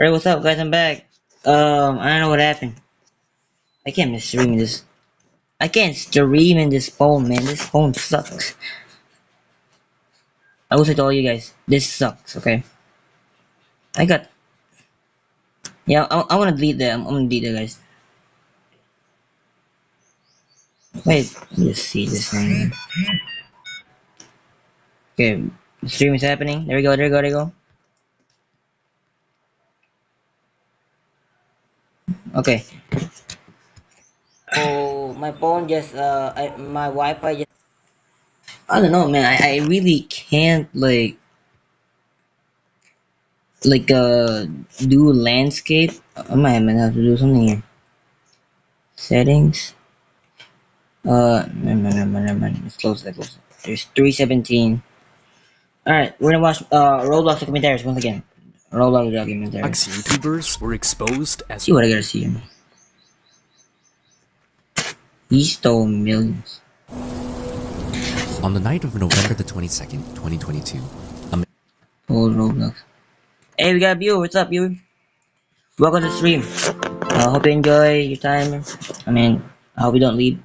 Alright, what's up, guys? I'm back. I don't know what happened. I can't miss streaming this. I can't stream in this phone, man. This phone sucks. I will say to all you guys, this sucks. Okay. I got. Yeah, I want to delete that. I'm gonna delete that, guys. Wait, let me just see this thing. Okay, the stream is happening. There we go. There we go. There we go. Okay. Oh, my phone just my Wi-Fi just. I don't know, man. I really can't like do landscape. I might have to do something here. Settings. Never mind. Let's close that. Close it. There's 317. Alright, we're gonna watch Roblox documentaries once again. Roblox documentaries. YouTubers were exposed as See what I gotta see here. He stole millions. on the night of November the 22nd, 2022. Old Roblox. Hey, we got a viewer. What's up, viewer? Welcome to the stream. Hope you enjoy your time. I hope you don't leave.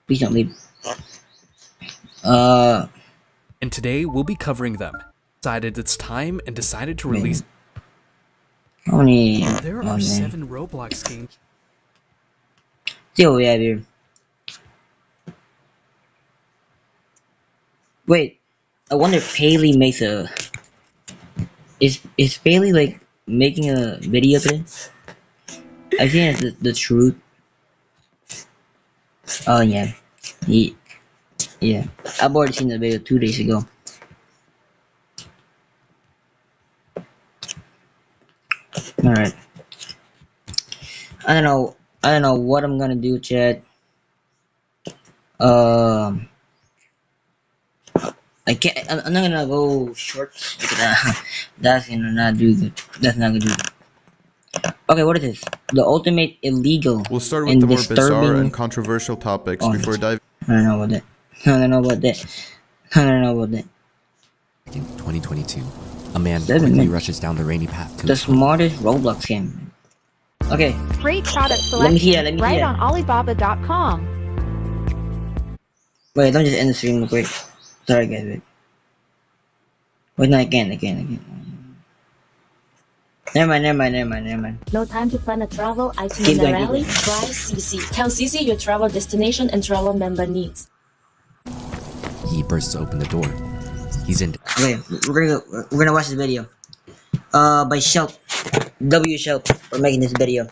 Please don't leave. And today we'll be covering them. Decided it's time and decided to release. How many? There are 7 Roblox games. See what we have here. Wait, I wonder if Paley makes a. Is Paley like making a video of it? I think it's the truth. Oh yeah, yeah. I've already seen the video 2 days ago. All right. I don't know what I'm gonna do, Chad. I can't. I'm not gonna go shorts because that's gonna not do good. That's not gonna do good. Okay, what is this? The ultimate illegal. We'll start with the more bizarre and controversial topics before diving. I don't know about that. I don't know about that. I don't know about that. In 2022, a man quickly rushes down the rainy path to the smartest Roblox game. Okay. Great product selection. Let me hear. Let me right hear. on Alibaba.com. Wait, let me just end the stream real quick. Sorry, guys. Wait, no, again. Never mind. No time to plan a travel itinerary? Try CC. Tell CC your travel destination and travel member needs. He bursts open the door. He's in. Okay, we're gonna watch this video. By Shelp. W Shelp for making this video.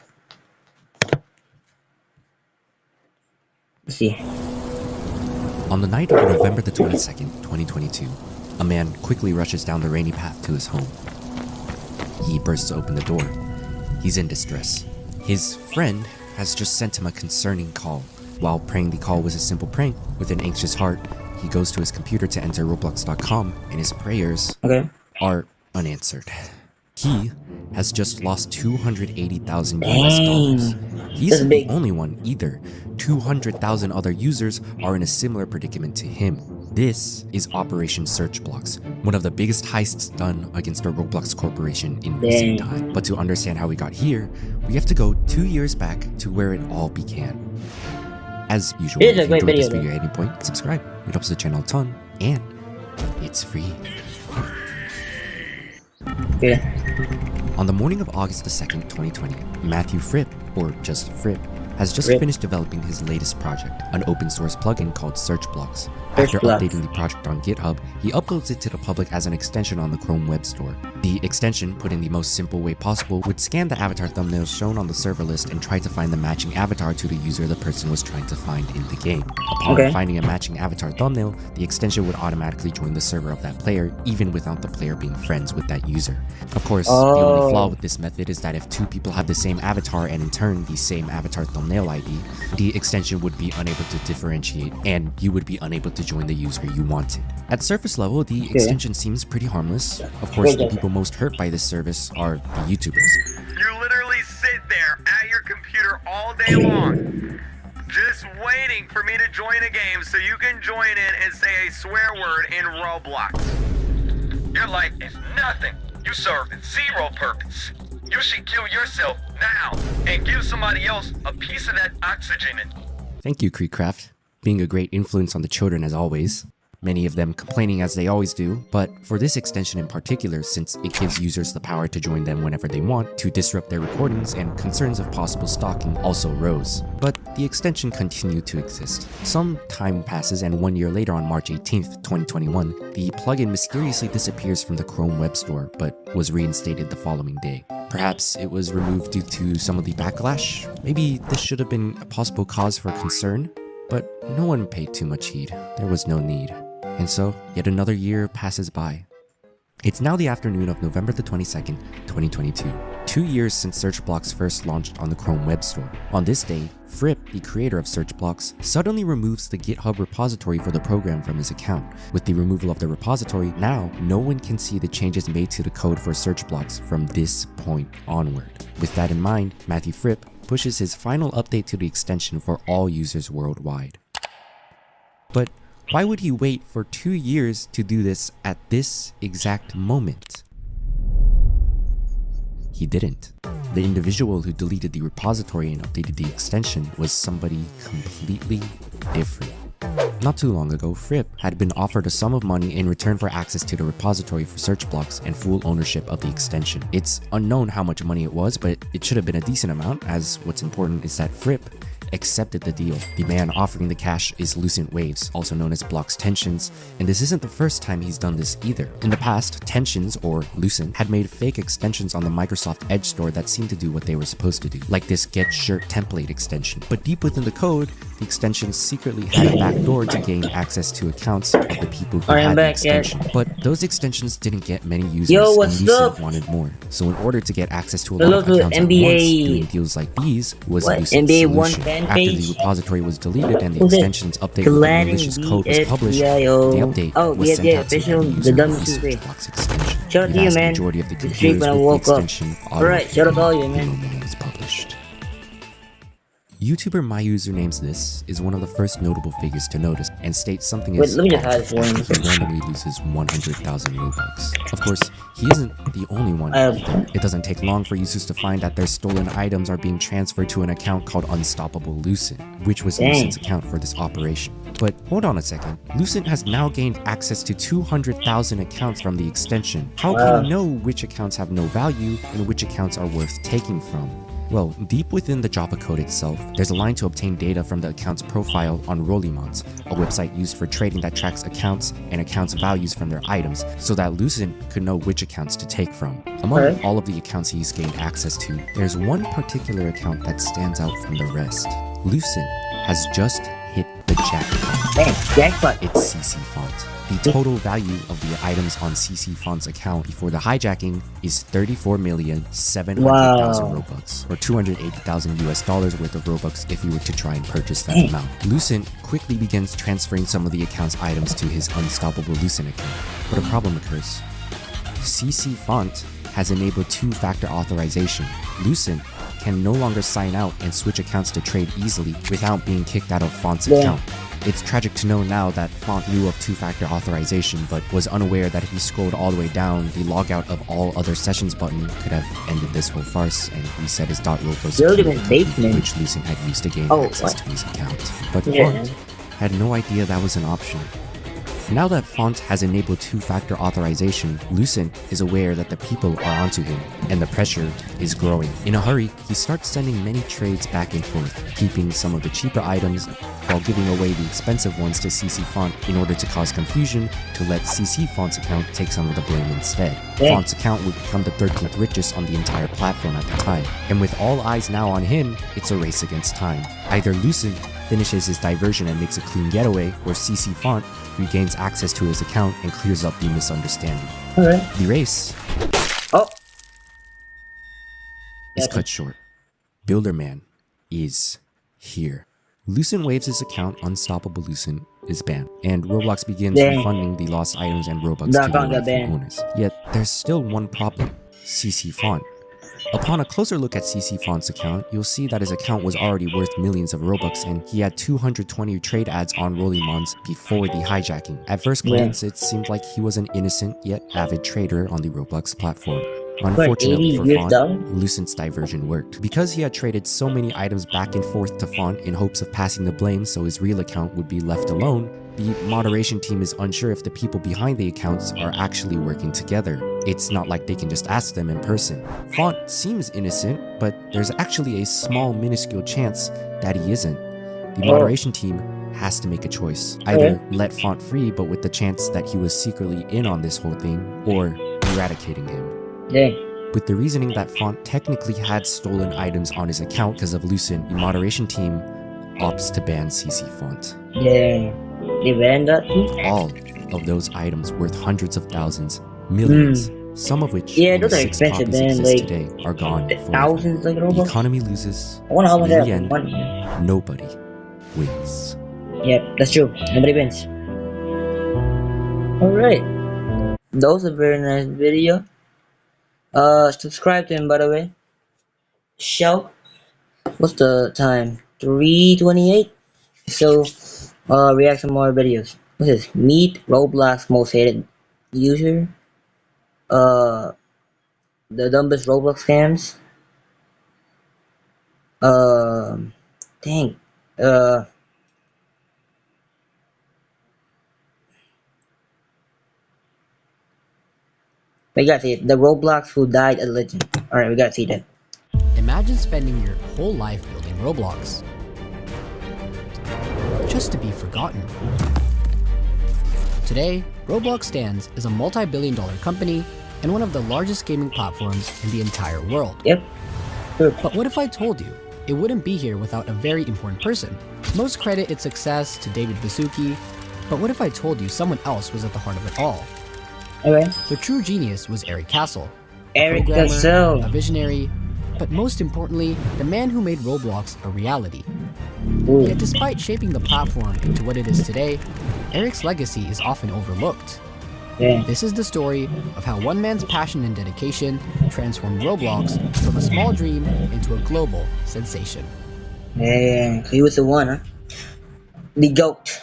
Let's see. On the night of November the 22nd, 2022, a man quickly rushes down the rainy path to his home. He bursts open the door. He's in distress. His friend has just sent him a concerning call. While praying the call was a simple prank, with an anxious heart, he goes to his computer to enter Roblox.com, and his prayers are unanswered. He has just lost 280,000 US dollars. He isn't the only one either. 200,000 other users are in a similar predicament to him. This is Operation Search Blocks, one of the biggest heists done against a Roblox corporation in recent time. But to understand how we got here, we have to go 2 years back to where it all began. As usual, if you enjoyed this video at any point, subscribe. It helps the channel a ton, and it's free. Okay. On the morning of August the 2nd, 2020, Matthew Fripp, or just Fripp, has just finished developing his latest project, an open source plugin called Search Blocks. After updating the project on GitHub, he uploads it to the public as an extension on the Chrome Web Store. The extension, put in the most simple way possible, would scan the avatar thumbnails shown on the server list and try to find the matching avatar to the user the person was trying to find in the game. Upon finding a matching avatar thumbnail, the extension would automatically join the server of that player, even without the player being friends with that user. Of course, the only flaw with this method is that if 2 people have the same avatar and in turn the same avatar thumbnail ID, the extension would be unable to differentiate and you would be unable to join the user you wanted. At surface level, the extension seems pretty harmless. Of course, the people most hurt by this service are the YouTubers. You literally sit there at your computer all day long, just waiting for me to join a game so you can join in and say a swear word in Roblox. Your life is nothing. You serve zero purpose. You should kill yourself now and give somebody else a piece of that oxygen. Thank you, Creekcraft, being a great influence on the children as always. Many of them complaining as they always do, but for this extension in particular, since it gives users the power to join them whenever they want to disrupt their recordings, and concerns of possible stalking also rose. But the extension continued to exist. Some time passes, and 1 year later on March 18th, 2021, the plugin mysteriously disappears from the Chrome Web Store, but was reinstated the following day. Perhaps it was removed due to some of the backlash? Maybe this should have been a possible cause for concern? But no one paid too much heed. There was no need. And so, yet another year passes by. It's now the afternoon of November the 22nd, 2022. 2 years since Search Blocks first launched on the Chrome Web Store. On this day, Fripp, the creator of Search Blocks, suddenly removes the GitHub repository for the program from his account. With the removal of the repository, now no one can see the changes made to the code for Search Blocks from this point onward. With that in mind, Matthew Fripp pushes his final update to the extension for all users worldwide. But why would he wait for 2 years to do this at this exact moment? He didn't. The individual who deleted the repository and updated the extension was somebody completely different. Not too long ago, Fripp had been offered a sum of money in return for access to the repository for Search Blocks and full ownership of the extension. It's unknown how much money it was, but it should have been a decent amount, as what's important is that Fripp accepted the deal. The man offering the cash is Lucent Waves, also known as Blocks Tensions, and this isn't the first time he's done this either. In the past, Tensions, or Lucent, had made fake extensions on the Microsoft Edge store that seemed to do what they were supposed to do, like this Get Shirt template extension. But deep within the code, the extension secretly had a backdoor to gain access to accounts of the people who had the extension. But those extensions didn't get many users, and Lucent wanted more. So in order to get access to a lot of accounts at once, doing deals like these was Lucent's solution. After the repository was deleted and the extension's update with the malicious code was published, the update was sent out to every user of the Search Blocks extension. Shout out to you, man. The majority of the computers with the extension Alright, shout out to all you, man. when it was published. YouTuber My Usernames This is one of the first notable figures to notice and states something is let me just hide this one. after he randomly loses 100,000 Robux. Of course, he isn't the only one either. It doesn't take long for users to find that their stolen items are being transferred to an account called Unstoppable Lucent, which was Lucent's account for this operation. But hold on a second, Lucent has now gained access to 200,000 accounts from the extension. How can he know which accounts have no value and which accounts are worth taking from? Well, deep within the Java code itself, there's a line to obtain data from the account's profile on Rollimons, a website used for trading that tracks accounts and accounts' values from their items, so that Lucent could know which accounts to take from. Among all of the accounts he's gained access to, there's one particular account that stands out from the rest. Lucent has just hit the jackpot. Jackpot. It's CC Font. The total value of the items on CC Font's account before the hijacking is 34,700,000 Robux, or 280,000 US dollars worth of Robux if you were to try and purchase that amount. Lucent quickly begins transferring some of the account's items to his Unstoppable Lucent account, but a problem occurs. CC Font has enabled two-factor authorization. Lucent can no longer sign out and switch accounts to trade easily without being kicked out of Font's account. It's tragic to know now that Font knew of two-factor authorization, but was unaware that if he scrolled all the way down, the logout of all other sessions button could have ended this whole farce and reset his .local security key, which Lucent had used to gain access to his account. But Font had no idea that was an option. Now that Font has enabled two-factor authorization, Lucent is aware that the people are onto him, and the pressure is growing. In a hurry, he starts sending many trades back and forth, keeping some of the cheaper items while giving away the expensive ones to CC Font in order to cause confusion to let CC Font's account take some of the blame instead. Font's account would become the 13th richest on the entire platform at the time, and with all eyes now on him, it's a race against time. Either Lucent finishes his diversion and makes a clean getaway, or CC Font regains access to his account and clears up the misunderstanding. The race is cut short. Builderman is here. Lucent Waves' account, Unstoppable Lucent, is banned, and Roblox begins refunding the lost items and Robux to the rightful owners. Yet, there's still one problem: CC Font. Upon a closer look at CC Font's account, you'll see that his account was already worth millions of Robux, and he had 220 trade ads on Rollimons before the hijacking. At first glance, it seemed like he was an innocent yet avid trader on the Roblox platform. Unfortunately for 80 years Font, down? Lucent's diversion worked. Because he had traded so many items back and forth to Font in hopes of passing the blame so his real account would be left alone, the moderation team is unsure if the people behind the accounts are actually working together. It's not like they can just ask them in person. Font seems innocent, but there's actually a small minuscule chance that he isn't. The moderation team has to make a choice. Either let Font free but with the chance that he was secretly in on this whole thing, or eradicating him. Dang. With the reasoning that Font technically had stolen items on his account because of Lucent, the moderation team opts to ban CC Font. Yeah. They banned that too? All of those items worth hundreds of thousands, millions, some of which Yeah, only those are 6 expensive, copies man. exist Like, today are gone forever. thousands like The Robux? economy loses, I wonder how much and in that the for end, money, man. nobody wins. Yep, that's true. Nobody wins. Alright. That was a very nice video. Subscribe to him, by the way. Shout. What's the time? 3:28. So, react some more videos. What's this? Meet Roblox most hated user. Uh, the dumbest Roblox scams. Dang. Uh, we gotta see it. The Roblox who died a legend. Alright, we gotta see that. Imagine spending your whole life building Roblox, just to be forgotten. Today, Roblox stands as a multi-billion-dollar company and one of the largest gaming platforms in the entire world. Yep. Sure. But what if I told you it wouldn't be here without a very important person? Most credit its success to David Baszucki, but what if I told you someone else was at the heart of it all? Okay. The true genius was Eric Castle, a Eric programmer, Castle. a visionary, but most importantly, the man who made Roblox a reality. Ooh. Yet despite shaping the platform into what it is today, Eric's legacy is often overlooked. Yeah. This is the story of how one man's passion and dedication transformed Roblox from a small dream into a global sensation. Yeah. So he was the one, huh? The GOAT.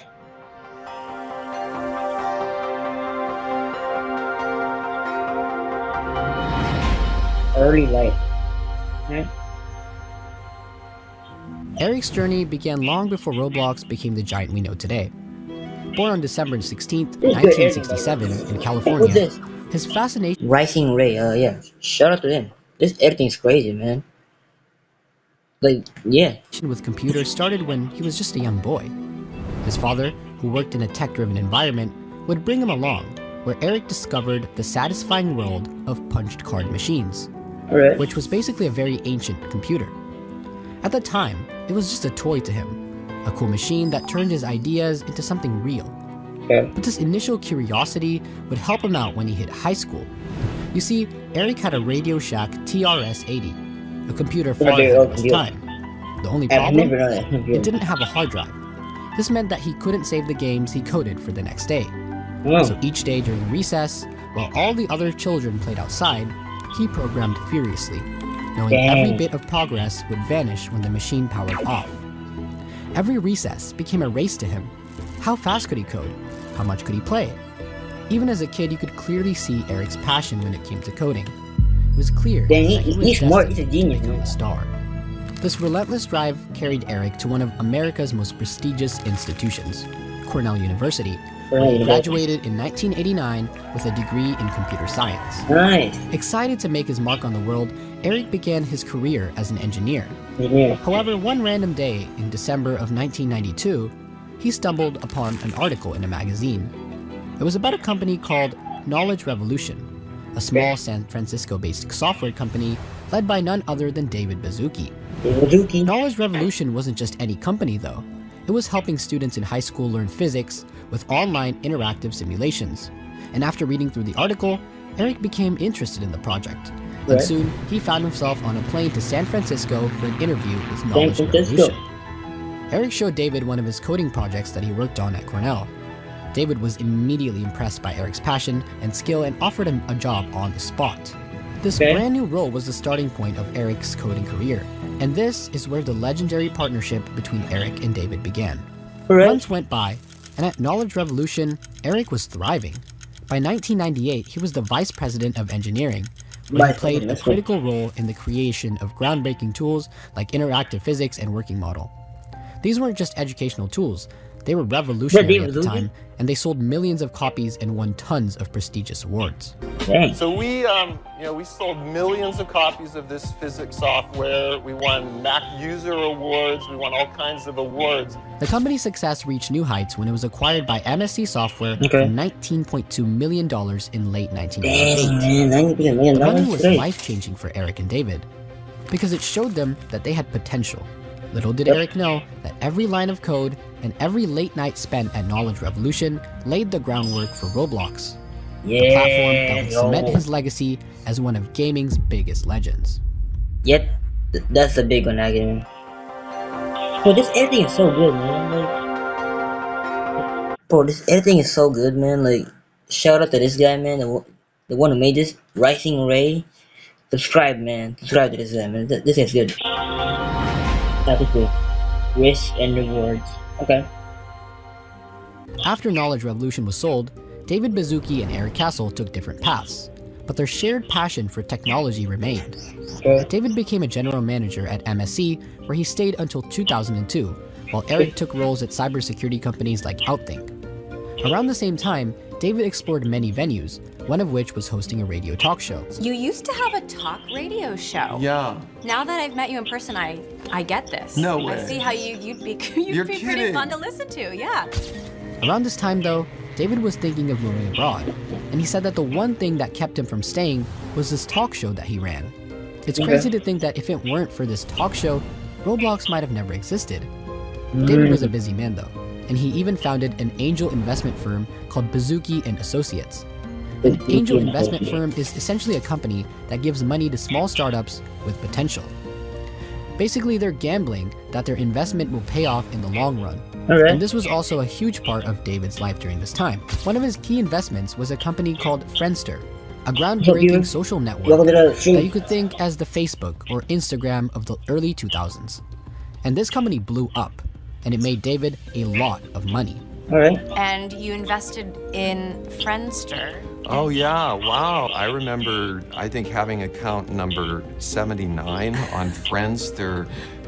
Early life. Right? Eric's journey began long before Roblox became the giant we know today. Born on December 16, 1967 in What's California, this? his fascination Rising Ray. Yeah. Shout out to him. This editing's crazy, man. Like, yeah. with computers started when he was just a young boy. His father, who worked in a tech-driven environment, would bring him along, where Eric discovered the satisfying world of punched card machines, Alright. which was basically a very ancient computer. At the time, it was just a toy to him, a cool machine that turned his ideas into something real. Okay. But this initial curiosity would help him out when he hit high school. You see, Eric had a Radio Shack TRS-80, a computer far Okay, ahead of okay, his yeah. time. The only I've problem? never known that. It didn't have a hard drive. This meant that he couldn't save the games he coded for the next day. Oh. So each day during recess, while all the other children played outside, he programmed furiously, knowing every Dang. bit of progress would vanish when the machine powered off. Every recess became a race to him. How fast could he code? How much could he play? Even as a kid, you could clearly see Eric's passion when it came to coding. It was clear Dang, that he was he's smart. He's a destined genius, to become man. a star. This relentless drive carried Eric to one of America's most prestigious institutions, Cornell University, where he graduated in 1989 with a degree in computer science. Nice. Excited to make his mark on the world, Eric began his career as an engineer. Yeah. However, one random day in December of 1992, he stumbled upon an article in a magazine. It was about a company called Knowledge Revolution, a small San Francisco-based software company led by none other than David Baszucki. Suzuki. Knowledge Revolution wasn't just any company, though. It was helping students in high school learn physics with online interactive simulations. And after reading through the article, Eric became interested in the project. And Right. soon, he found himself on a plane to San Francisco for an interview with San Knowledge Francisco. Revolution. Eric showed David one of his coding projects that he worked on at Cornell. David was immediately impressed by Eric's passion and skill and offered him a job on the spot. This Okay. brand new role was the starting point of Eric's coding career. And this is where the legendary partnership between Eric and David began. Alright. Months went by, and at Knowledge Revolution, Eric was thriving. By 1998, he was the vice president of engineering, where he played a critical role in the creation of groundbreaking tools like interactive physics and working model. These weren't just educational tools, they were revolutionary at the time, and they sold millions of copies and won tons of prestigious awards. Dang. So we sold millions of copies of this physics software. We won Mac user awards. We won all kinds of awards. The company's success reached new heights when it was acquired by MSC Software for $19.2 million in late 1998. Dang, man, $19 million. The money was Great. life-changing for Eric and David, because it showed them that they had potential. Little did Eric know that every line of code and every late night spent at Knowledge Revolution laid the groundwork for Roblox, the platform that would cement his legacy as one of gaming's biggest legends. Yep, that's the big one, actually. Bro, this editing is so good, man. Like, bro, this editing is so good, man. Like, shout out to this guy, man. The one who made this, Rising Ray. Subscribe, man. Subscribe to this guy, man. This is good. That is good. Risk and rewards. Okay. After Knowledge Revolution was sold, David Baszucki and Eric Castle took different paths, but their shared passion for technology remained. David became a general manager at MSC, where he stayed until 2002, while Eric took roles at cybersecurity companies like Outthink. Around the same time, David explored many venues, one of which was hosting a radio talk show. You used to have a talk radio show. Yeah. Now that I've met you in person, I get this. No way. I see how you'd be You're pretty kidding. fun to listen to. Yeah. Around this time, though, David was thinking of moving abroad, and he said that the one thing that kept him from staying was this talk show that he ran. It's crazy to think that if it weren't for this talk show, Roblox might have never existed. David was a busy man, though, and he even founded an angel investment firm called Baszucki and Associates. An angel investment firm is essentially a company that gives money to small startups with potential. Basically, they're gambling that their investment will pay off in the long run. And this was also a huge part of David's life during this time. One of his key investments was a company called Friendster, a groundbreaking social network that you could think as the Facebook or Instagram of the early 2000s. And this company blew up, and it made David a lot of money. And you invested in Friendster. Oh yeah, wow. I remember, I think, having account number 79 on Friendster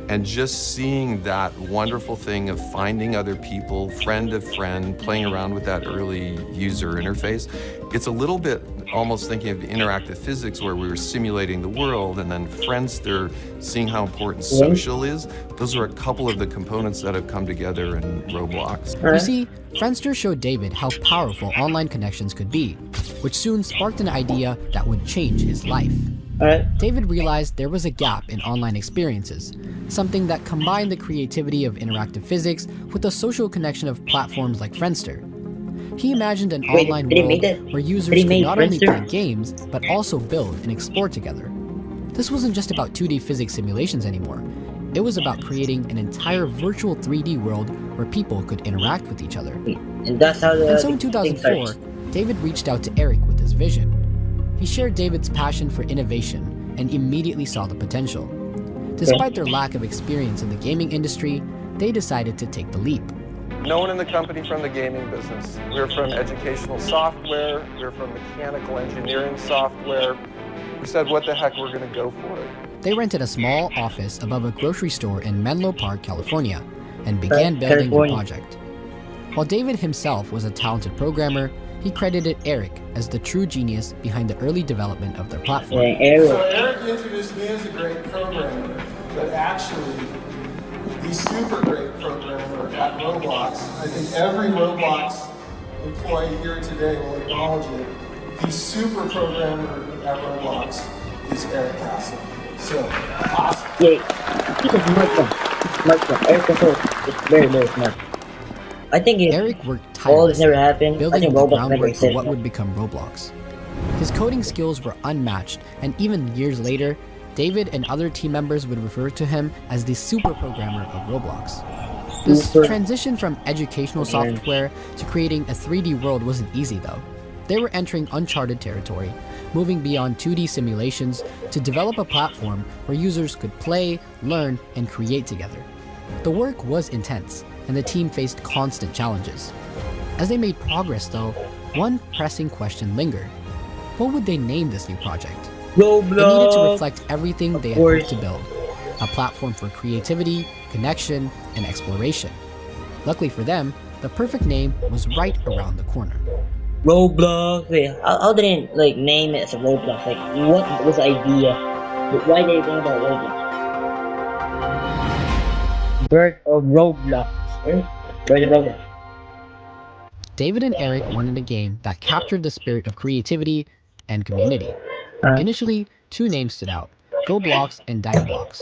and just seeing that wonderful thing of finding other people, friend to friend, playing around with that early user interface. It's a little bit almost thinking of interactive physics where we were simulating the world, and then Friendster, seeing how important social is. Those are a couple of the components that have come together in Roblox. You see, Friendster showed David how powerful online connections could be, which soon sparked an idea that would change his life. David realized there was a gap in online experiences, something that combined the creativity of interactive physics with the social connection of platforms like Friendster. He imagined an online world where users could not only play games, but also build and explore together. This wasn't just about 2D physics simulations anymore. It was about creating an entire virtual 3D world where people could interact with each other. And that's how And so in 2004, David reached out to Eric with his vision. He shared David's passion for innovation and immediately saw the potential. Despite their lack of experience in the gaming industry, they decided to take the leap. No one in the company from the gaming business. We're from educational software. We're from mechanical engineering software. We said, what the heck, we're going to go for it. They rented a small office above a grocery store in Menlo Park, California, and began building the project. While David himself was a talented programmer, he credited Eric as the true genius behind the early development of their platform. So Eric introduced me as a great programmer, but actually, he's super great programmer at Roblox. I think every Roblox employee here today will acknowledge it. The super programmer at Roblox is Eric Castle. So, awesome. Yeah, he's a smart one. Eric Castle is very, very smart. I think if Eric worked all this tirelessly, never happened, building I think the Roblox never groundwork for existed. what would become Roblox. His coding skills were unmatched, and even years later, David and other team members would refer to him as the super programmer of Roblox. This transition from educational software to creating a 3D world wasn't easy though. They were entering uncharted territory, moving beyond 2D simulations to develop a platform where users could play, learn, and create together. The work was intense, and the team faced constant challenges. As they made progress though, one pressing question lingered. What would they name this new project? It needed to Roblox. reflect everything they had course. hoped to build, a platform for creativity, connection, and exploration. Luckily for them, the perfect name was right around the corner. Roblox. Wait, how did they like name it as a Roblox? Like, what was the idea? Why did they think about Roblox? Birth of Roblox. Birth of Roblox. David and Eric wanted a game that captured the spirit of creativity and community. Initially, two names stood out, GoBlocks and Dynablox.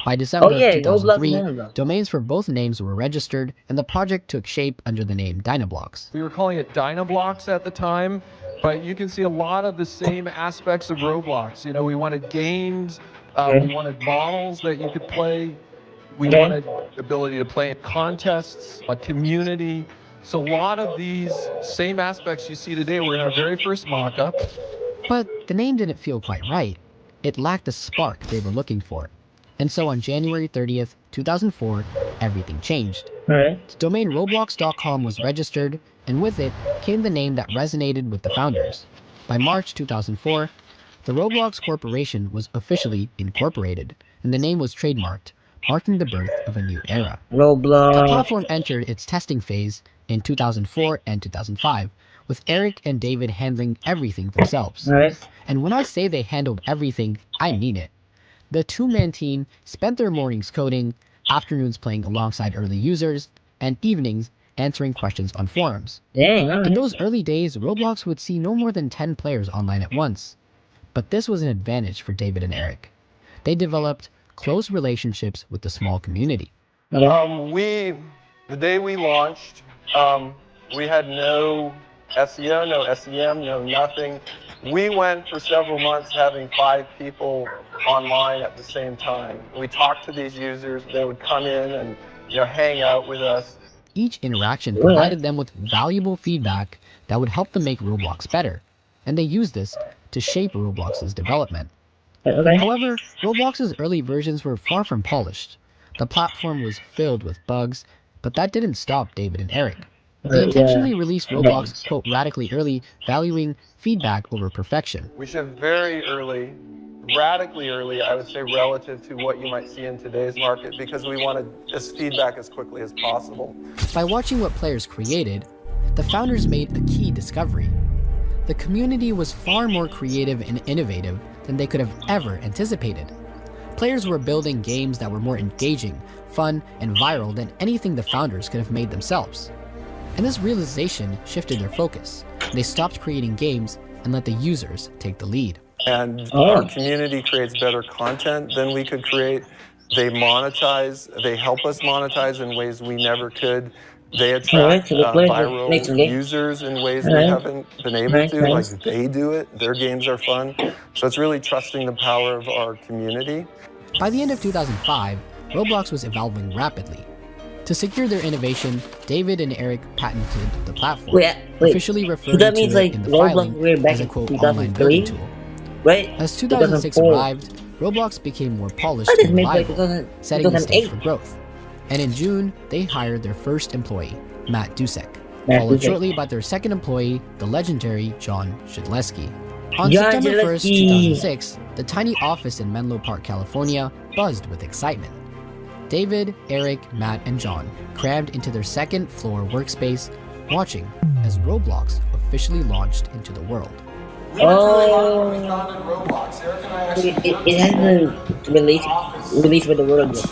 By Oh December of yeah, Roblox and 2003, Roblox. domains for both names were registered and the project took shape under the name Dynablox. We were calling it Dynablocks at the time, but you can see a lot of the same aspects of Roblox. You know, we wanted games, we wanted models that you could play, we wanted the ability to play in contests, a community. So a lot of these same aspects you see today were in our very first mock-up. But the name didn't feel quite right. It lacked the spark they were looking for. And so on January 30th, 2004, everything changed. The domain roblox.com was registered, and with it came the name that resonated with the founders. By March 2004, the Roblox Corporation was officially incorporated, and the name was trademarked, marking the birth of a new era. The Roblox. platform entered its testing phase in 2004 and 2005, with Eric and David handling everything themselves. And when I say they handled everything, I mean it. The two-man team spent their mornings coding, afternoons playing alongside early users, and evenings answering questions on forums. Dang, In those early days, Roblox would see no more than 10 players online at once. But this was an advantage for David and Eric. They developed close relationships with the small community. The day we launched, we had no SEO, no SEM, no nothing. We went for several months having 5 people online at the same time. We talked to these users, they would come in and hang out with us. Each interaction provided them with valuable feedback that would help them make Roblox better, and they used this to shape Roblox's development. However, Roblox's early versions were far from polished. The platform was filled with bugs, but that didn't stop David and Eric. They intentionally released Roblox, quote, radically early, valuing feedback over perfection. We shipped very early, radically early, I would say, relative to what you might see in today's market, because we wanted this feedback as quickly as possible. By watching what players created, the founders made a key discovery. The community was far more creative and innovative than they could have ever anticipated. Players were building games that were more engaging, fun, and viral than anything the founders could have made themselves. And this realization shifted their focus. They stopped creating games and let the users take the lead. And our community creates better content than we could create. They monetize, they help us monetize in ways we never could. They attract viral users in ways we haven't been able to, like they do it. Their games are fun. So it's really trusting the power of our community. By the end of 2005, Roblox was evolving rapidly. To secure their innovation, David and Eric patented the platform, officially referring to it in the filing as a quote online building tool. As 2006 arrived, Roblox became more polished and reliable, setting the stage for growth. And in June, they hired their first employee, Matt Dusek, followed shortly by their second employee, the legendary John Shidleski. On September 1st, 2006, the tiny office in Menlo Park, California, buzzed with excitement. David, Eric, Matt, and John crammed into their second-floor workspace, watching as Roblox officially launched into the world. Oh, it hasn't released with the world yet.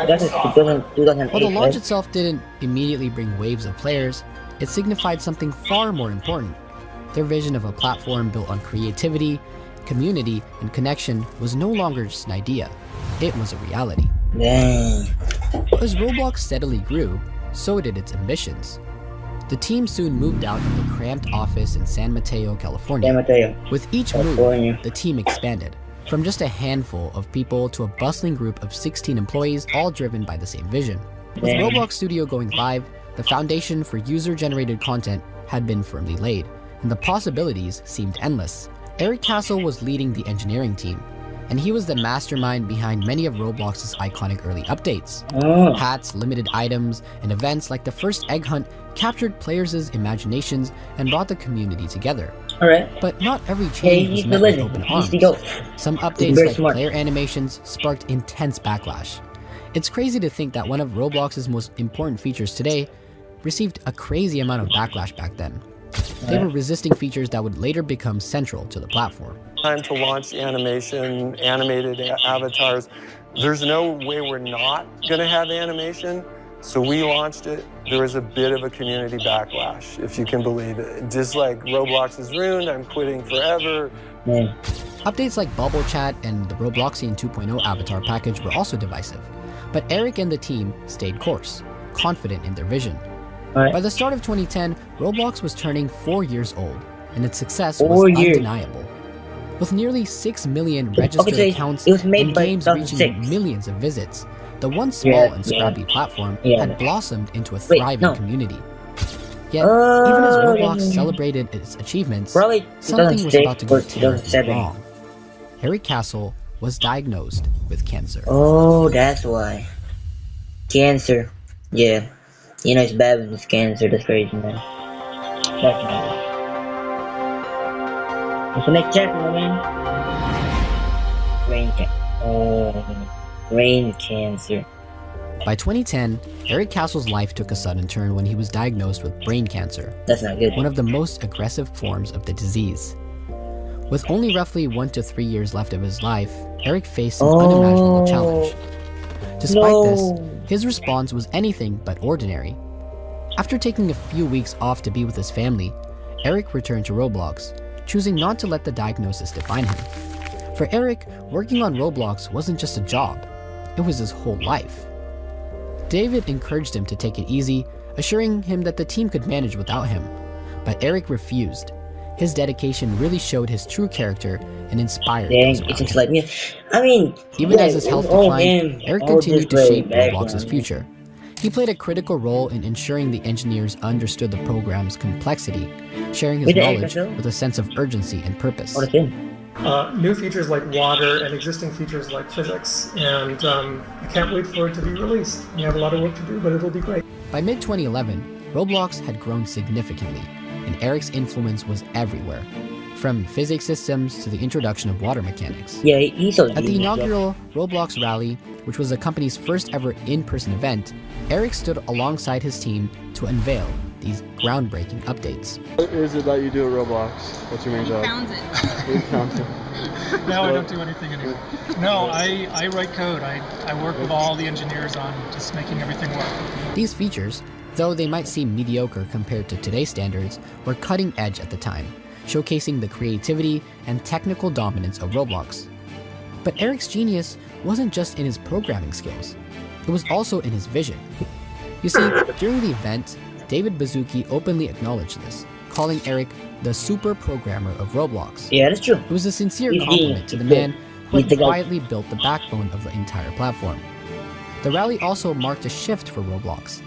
That is 2008. While the launch itself didn't immediately bring waves of players, it signified something far more important. Their vision of a platform built on creativity, community, and connection was no longer just an idea. It was a reality. As Roblox steadily grew, so did its ambitions. The team soon moved out of the cramped office in San Mateo, California. With each move, the team expanded, from just a handful of people to a bustling group of 16 employees, all driven by the same vision. With Roblox Studio going live, the foundation for user-generated content had been firmly laid, and the possibilities seemed endless. Eric Castle was leading the engineering team, and he was the mastermind behind many of Roblox's iconic early updates. Hats, limited items, and events like the first egg hunt captured players' imaginations and brought the community together. Alright. But not every Hey, change was he's the met with legend. open He's arms. the GOAT. Some He's updates very like smart. player animations sparked intense backlash. It's crazy to think that one of Roblox's most important features today received a crazy amount of backlash back then. They were resisting features that would later become central to the platform. Time to launch the animation, animated avatars. There's no way we're not going to have animation. So we launched it. There was a bit of a community backlash, if you can believe it. Just like Roblox is ruined, I'm quitting forever. Yeah. Updates like Bubble Chat and the Robloxian 2.0 avatar package were also divisive. But Eric and the team stayed course, confident in their vision. By the start of 2010, Roblox was turning 4 years old, and its success was undeniable. With nearly 6 million registered accounts and games reaching millions of visits, the once small and scrappy platform had blossomed into a thriving community. Yet, even as Roblox celebrated its achievements, something was about to go terribly wrong. Eric Castle was diagnosed with cancer. Oh, that's why. Cancer. Yeah. You know it's bad when it's cancer. That's crazy, man. That's not good. What's the next chapter, my man? Brain cancer. Oh, brain cancer. By 2010, Eric Castle's life took a sudden turn when he was diagnosed with brain cancer. That's not good. One of the most aggressive forms of the disease. With only roughly 1 to 3 years left of his life, Eric faced an unimaginable challenge. Despite this, his response was anything but ordinary. After taking a few weeks off to be with his family, Eric returned to Roblox, choosing not to let the diagnosis define him. For Eric, working on Roblox wasn't just a job, it was his whole life. David encouraged him to take it easy, assuring him that the team could manage without him. But Eric refused. His dedication really showed his true character and inspired those around him. Like me. I mean, even as his health declined, Eric continued to shape Roblox's future. He played a critical role in ensuring the engineers understood the program's complexity, sharing his knowledge with a sense of urgency and purpose. New features like water and existing features like physics, and I can't wait for it to be released. We have a lot of work to do, but it'll be great. By mid-2011, Roblox had grown significantly, and Eric's influence was everywhere, from physics systems to the introduction of water mechanics. Yeah, he's At the inaugural Roblox Rally, which was the company's first ever in-person event, Eric stood alongside his team to unveil these groundbreaking updates. What is it that you do at Roblox? What's your main job? Founds it. He founds it. No, I don't do anything anymore. No, I write code. I work with all the engineers on just making everything work. These features, though they might seem mediocre compared to today's standards, were cutting edge at the time, showcasing the creativity and technical dominance of Roblox. But Eric's genius wasn't just in his programming skills, it was also in his vision. You see, during the event, David Baszucki openly acknowledged this, calling Eric the super programmer of Roblox. Yeah, that's true. It was a sincere compliment to the man who had quietly built the backbone of the entire platform. The rally also marked a shift for Roblox,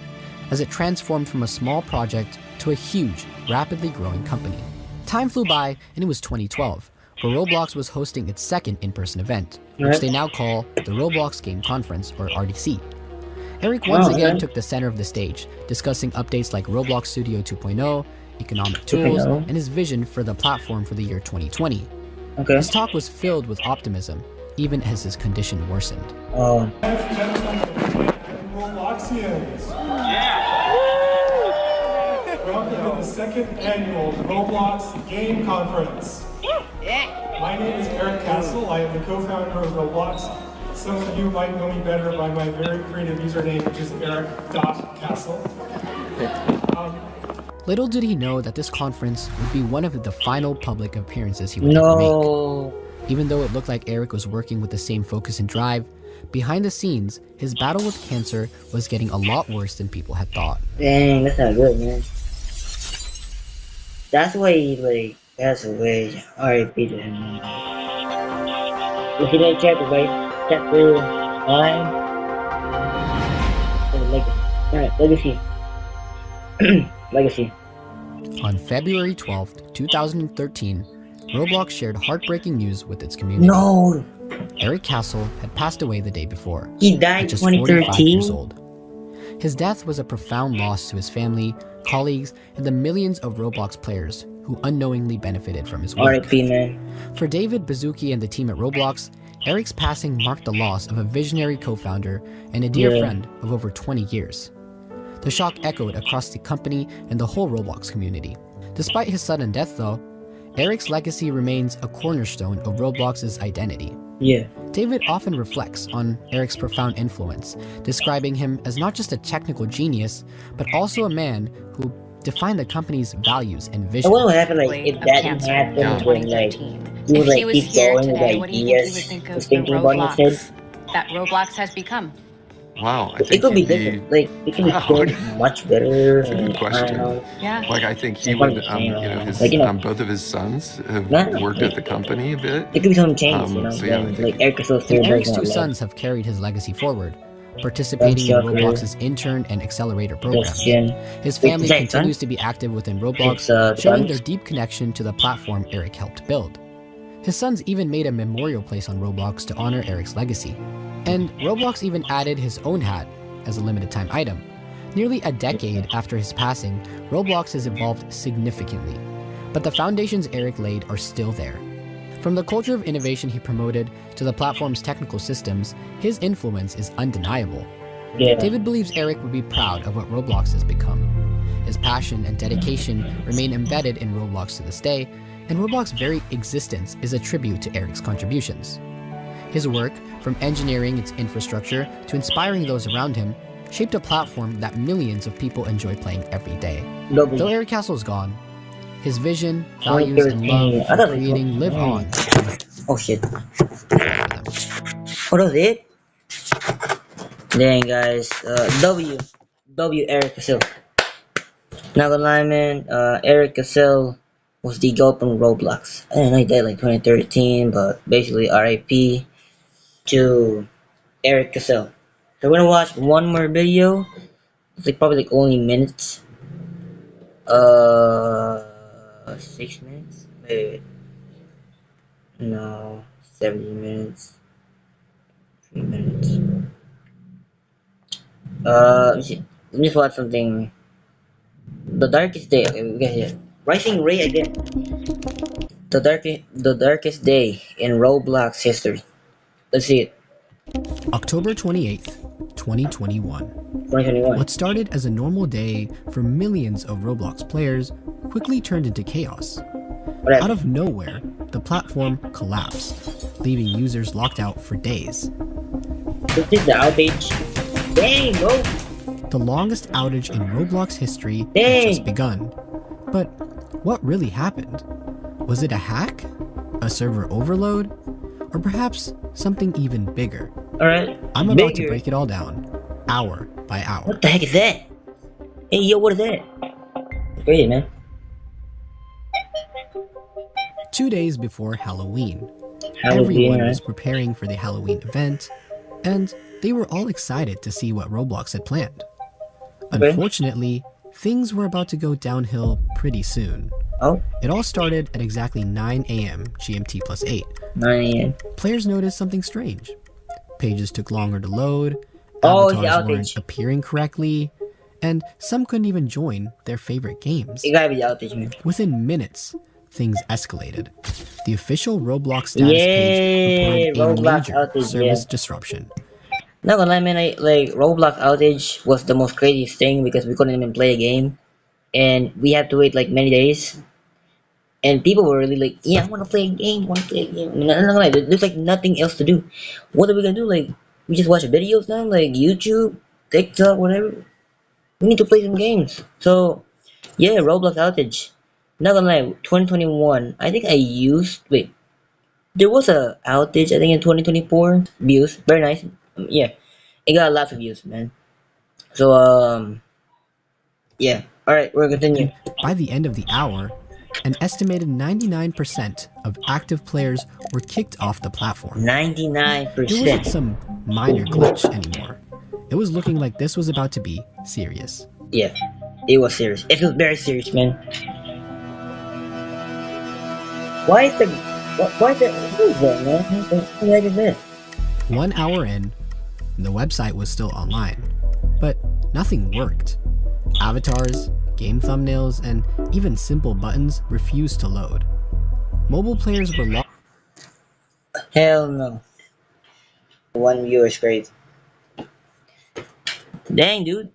as it transformed from a small project to a huge, rapidly growing company. Time flew by, and it was 2012, where Roblox was hosting its second in-person event, which they now call the Roblox Game Conference, or RDC. Eric once again took the center of the stage, discussing updates like Roblox Studio 2.0, economic tools, and his vision for the platform for the year 2020. His talk was filled with optimism, even as his condition worsened. Robloxians. Welcome to the second annual Roblox Game Conference. My name is Eric Castle. I am the co-founder of Roblox. Some of you might know me better by my very creative username, which is eric.castle. Little did he know that this conference would be one of the final public appearances he would ever make. Even though it looked like Eric was working with the same focus and drive, behind the scenes, his battle with cancer was getting a lot worse than people had thought. Dang, that's not good, man. That's why he passed away. R.I.P. to him. Look at that chapter, guys. Chapter 5. Alright, legacy. Legacy. On February 12th, 2013, Roblox shared heartbreaking news with its community. No! Eric Castle had passed away the day before. He died in just 2013? 45 years old. His death was a profound loss to his family, colleagues, and the millions of Roblox players who unknowingly benefited from his work. R.I.P. man. For David Baszucki and the team at Roblox, Eric's passing marked the loss of a visionary co-founder and a dear friend of over 20 years. The shock echoed across the company and the whole Roblox community. Despite his sudden death though, Eric's legacy remains a cornerstone of Roblox's identity. Yeah. David often reflects on Eric's profound influence, describing him as not just a technical genius, but also a man who defined the company's values and vision. I wonder what happened, like, if that didn't happen when, like, he was, like, keep going with ideas, was thinking about his head. That Roblox has become. Wow, I think it could be different. Like, it could be done much better. That's a good question. Yeah. Like, I think he would, both of his sons have worked at the company a bit. It could be some changes, So yeah, I think Eric's two sons have carried his legacy forward, participating in Roblox's intern and accelerator programs. His family continues to be active within Roblox, showing their deep connection to the platform Eric helped build. His sons even made a memorial place on Roblox to honor Eric's legacy. And Roblox even added his own hat as a limited time item. Nearly a decade after his passing, Roblox has evolved significantly, but the foundations Eric laid are still there. From the culture of innovation he promoted to the platform's technical systems, his influence is undeniable. David believes Eric would be proud of what Roblox has become. His passion and dedication remain embedded in Roblox to this day, and Roblox's very existence is a tribute to Eric's contributions. His work, from engineering its infrastructure to inspiring those around him, shaped a platform that millions of people enjoy playing every day. Though Eric Castle is gone, his vision, values, and love for creating live on. Oh shit. Oh, that was it? Dang, guys. W. Eric Cassell. Not gonna lie, man. Eric Cassell was the GOAT on Roblox. I didn't know he died like 2013, but basically RIP to Eric Cassell. So we're gonna watch one more video. It's like probably like only minutes. 6 minutes? Wait. No. 70 minutes. 3 minutes. Let me see. Let me just watch something. The Darkest Day. Okay, we got here. Rising Ray again. The darkest day in Roblox history. Let's see it. October 28th, 2021. 2021. What started as a normal day for millions of Roblox players quickly turned into chaos. Out of nowhere, the platform collapsed, leaving users locked out for days. This is the outage. Dang, bro. The longest outage in Roblox history had just begun. But what really happened? Was it a hack? A server overload? Or perhaps something even bigger? Alright. I'm about to break it all down, hour by hour. What the heck is that? Hey, yo, what is that? Crazy, man. 2 days before Halloween. Everyone was preparing for the Halloween event, and they were all excited to see what Roblox had planned. Unfortunately, things were about to go downhill pretty soon. It all started at exactly 9 a.m. GMT plus 8. 9 a.m. Players noticed something strange. Pages took longer to load, avatars weren't appearing correctly, and some couldn't even join their favorite games. It gotta be the outage, man. Within minutes, things escalated. The official Roblox status page reported a major service disruption. Not gonna lie, man, like Roblox outage was the most craziest thing because we couldn't even play a game, and we had to wait like many days. And people were really like, yeah, I want to play a game, I mean, I'm not gonna lie, there's like nothing else to do. What are we gonna do? Like, we just watch videos now, like YouTube, TikTok, whatever. We need to play some games. So, yeah, Roblox outage. Not gonna lie, 2021. I think I used. Wait, there was a outage. I think in 2024. Views, very nice. Yeah, it got lots of views, man. So yeah. All right, we're gonna continue. By the end of the hour, an estimated 99% of active players were kicked off the platform. 99%. It wasn't some minor glitch anymore. It was looking like this was about to be serious. Yeah, it was serious. It was very serious, man. Why is that, man? What the heck is that? 1 hour in, the website was still online, but nothing worked. Avatars, game thumbnails, and even simple buttons refused to load. Mobile players were lost. Hell no. One viewer is great. Dang, dude.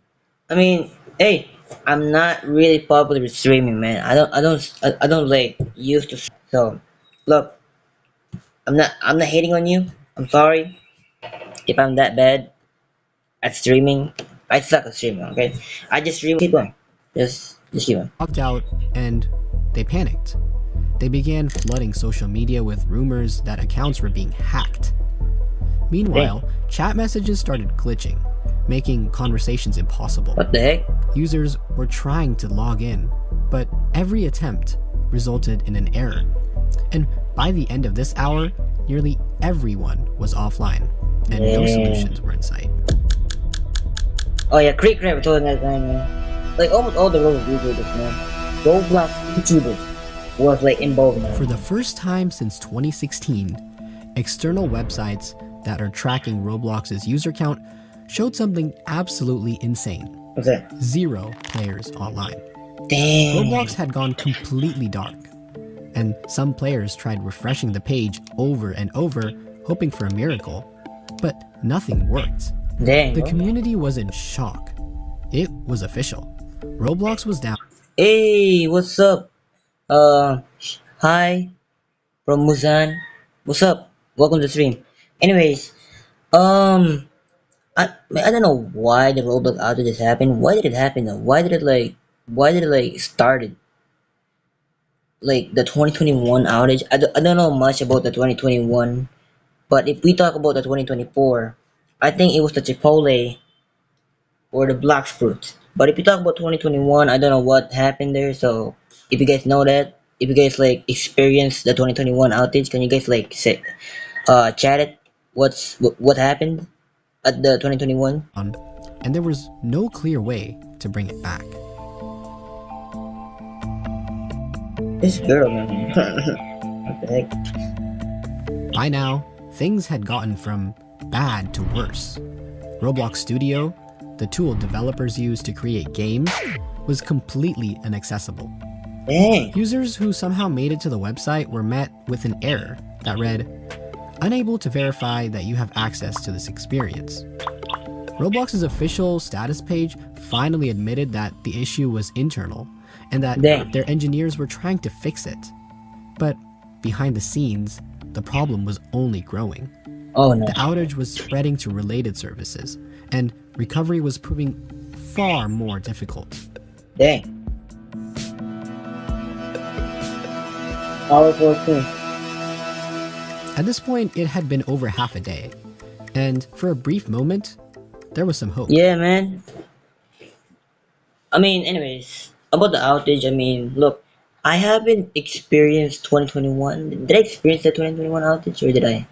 I mean, hey, I'm not really popular with streaming, man. I don't like used to. So, look, I'm not hating on you. I'm sorry if I'm that bad at streaming. I suck at streaming. Okay, I just stream. Keep going. Just keep going. Logged out, and they panicked. They began flooding social media with rumors that accounts were being hacked. Meanwhile, chat messages started glitching, making conversations impossible. What the heck? Users were trying to log in, but every attempt resulted in an error. And by the end of this hour, nearly everyone was offline, and no solutions were in sight. Oh yeah, Creek Crab told that time, man. Like almost all the Roblox YouTubers, man. Roblox YouTubers was like involved now. For the first time since 2016, external websites that are tracking Roblox's user count showed something absolutely insane. What's that? 0 players online. Damn. Roblox had gone completely dark, and some players tried refreshing the page over and over, hoping for a miracle, but nothing worked. Dang. The community was in shock. It was official. Roblox was down. Hey, what's up? Hi from Musan. What's up? Welcome to the stream. Anyways, I don't know why the Roblox outage happened. Why did it happen though? Why did it like started? Like the 2021 outage. I don't know much about the 2021, but if we talk about the 2024, I think it was the Chipotle or the Black Fruit. But if you talk about 2021, I don't know what happened there. So if you guys know that, if you guys like experienced the 2021 outage, can you guys like say, chat it? What happened at the 2021? And there was no clear way to bring it back. This girl, man. What the heck? By now, things had gotten from bad to worse. Roblox Studio, the tool developers use to create games, was completely inaccessible. Dang. Users who somehow made it to the website were met with an error that read, "Unable to verify that you have access to this experience." Roblox's official status page finally admitted that the issue was internal and that their engineers were trying to fix it. But behind the scenes, the problem was only growing. Oh no. The outage was spreading to related services, and recovery was proving far more difficult. Dang. Powerful too. At this point, it had been over half a day, and for a brief moment, there was some hope. Yeah, man. I mean, anyways, about the outage, I mean, look, I haven't experienced 2021. Did I experience the 2021 outage or did I?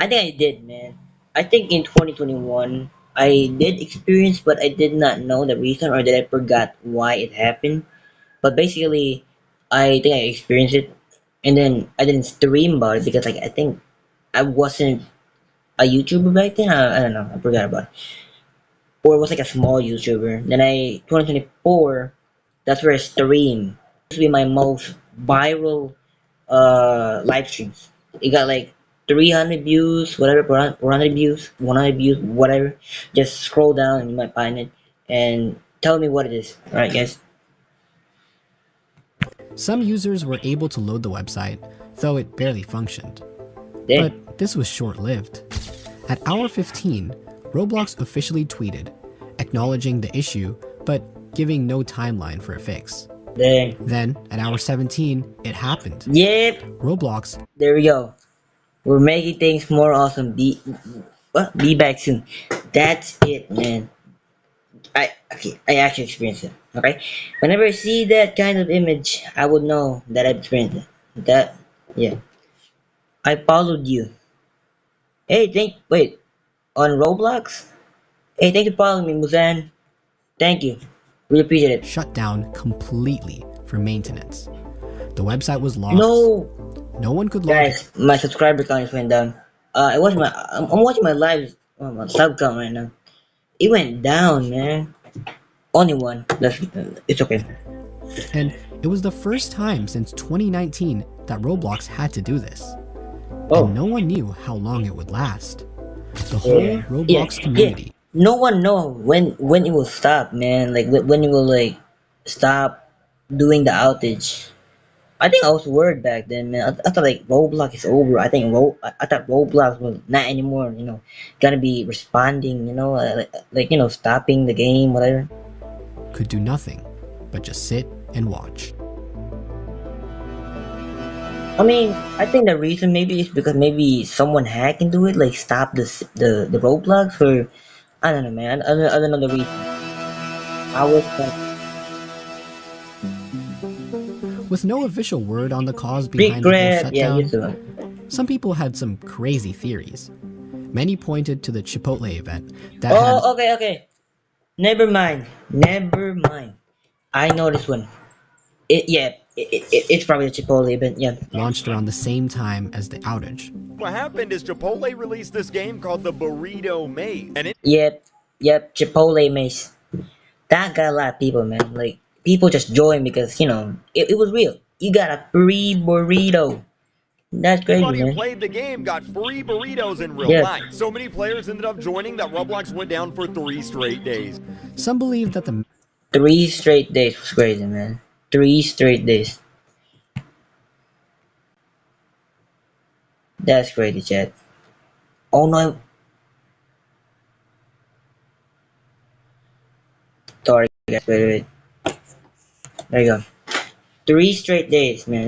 I think I did, man. I think in 2021, I did experience, but I did not know the reason or that I forgot why it happened. But basically, I think I experienced it, and then I didn't stream about it because, like, I think I wasn't a YouTuber back then. I don't know. I forgot about it. Or it was like a small YouTuber. Then 2024, that's where I stream. This will be my most viral live streams. It got like 300 views, whatever, 400 views, 100 views, whatever. Just scroll down and you might find it. And tell me what it is. Alright, guys. Some users were able to load the website, though it barely functioned. Damn. But this was short-lived. At hour 15, Roblox officially tweeted, acknowledging the issue, but giving no timeline for a fix. Dang. Then, at hour 17, it happened. Yep. Roblox. There we go. We're making things more awesome. Be back soon. That's it, man. I actually experienced it. Okay. Whenever I see that kind of image, I would know that I've experienced it. Yeah. I followed you. Hey, wait. On Roblox? Hey, thank you for following me, Muzan. Thank you. Really appreciate it. Shut down completely for maintenance. The website was lost. No one could log. Guys, my subscriber count just went down. I'm watching my live sub count right now. It went down, man. Only one. It's okay. And it was the first time since 2019 that Roblox had to do this. Oh. And no one knew how long it would last. The whole Roblox Yeah. community. No one know when it will stop, man. Like when it will like stop doing the outage. I think I was worried back then, man. I thought like Roblox is over. I thought Roblox was not anymore. Gonna be responding. Stopping the game, whatever. Could do nothing but just sit and watch. I mean, I think the reason maybe is because maybe someone hacked into it, like stop the Roblox, or I don't know, man. I don't know the reason. I was With no official word on the cause big behind the whole grab, yeah, shutdown, YouTube. some people had some crazy theories. Many pointed to the Chipotle event that had Oh, okay. Never mind. I know this one. It's probably a Chipotle, but yeah. launched around the same time as the outage. What happened is Chipotle released this game called the Burrito Maze, and it Yep, Chipotle Maze. That got a lot of people, man. Like, people just joined because, it was real. You got a free burrito. That's crazy, anybody who man. played the game got free burritos in real Yes. life. So many players ended up joining that Roblox went down for 3 straight days. Some believe that the 3 straight days was crazy, man. 3 straight days. That's crazy, chat. Oh no. Sorry, guys. Wait. There you go. 3 straight days, man.